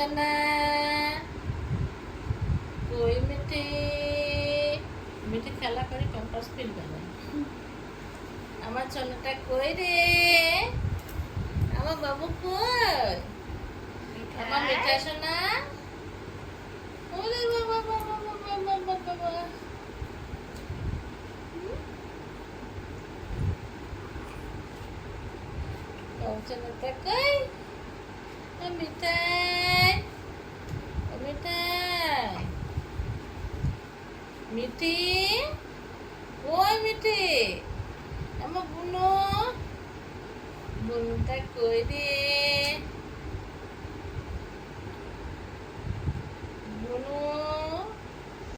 সোনা কই মিঠি মিঠি খেলা করে ক্যাম্পাস ফিরবে না আমার সোনাটা কই রে আমার বাবু কই আমার মিঠা সোনা ওরে বাবা বাবা বাবা বাবা বাবা সোনাটা কই মিঠাই মিঠাই মিঠি ওই মিঠি আমার বুনো বুনোটা কই রে